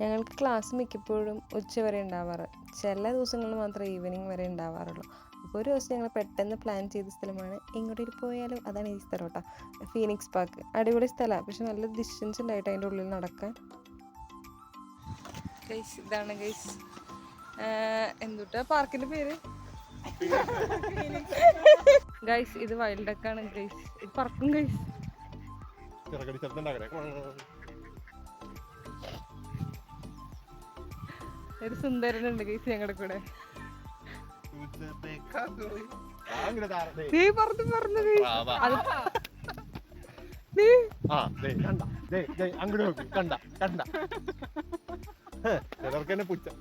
ഞങ്ങൾക്ക് ക്ലാസ് മിക്കപ്പോഴും ഉച്ച വരെ ഉണ്ടാവാറ്. ചില ദിവസങ്ങളിൽ മാത്രമേ ഈവനിങ് വരെ ഉണ്ടാവാറുള്ളൂ. അപ്പോൾ ഒരു ദിവസം ഞങ്ങൾ പെട്ടെന്ന് പ്ലാൻ ചെയ്ത സ്ഥലമാണ് ഇങ്ങോട്ടേക്ക് പോയാലോ, അതാണ് ഈ സ്ഥലം കേട്ടോ, ഫീനിക്സ് പാർക്ക്. അടിപൊളി സ്ഥലമാണ്, പക്ഷെ നല്ല ഡിസ്റ്റൻസ് ഉണ്ടായിട്ട് അതിൻ്റെ ഉള്ളിൽ നടക്കാൻ. ഗൈസ് ഇതാണ് ഗൈസ്, എന്തുട്ടാ പാർക്കിൻ്റെ പേര്? ഗൈസ് ഇത് വൈൽഡ് ഡക്കാണ് ഗൈസ്, ഇത് പറക്കും ഗൈസ്. ഒരു സുന്ദരനുണ്ട് ഗൈസ് ഞങ്ങളുടെ കൂടെ. നീ പറഞ്ഞു അങ്ങോട്ട് നോക്കി കണ്ട ചിലർക്ക് തന്നെ പുച്ഛം.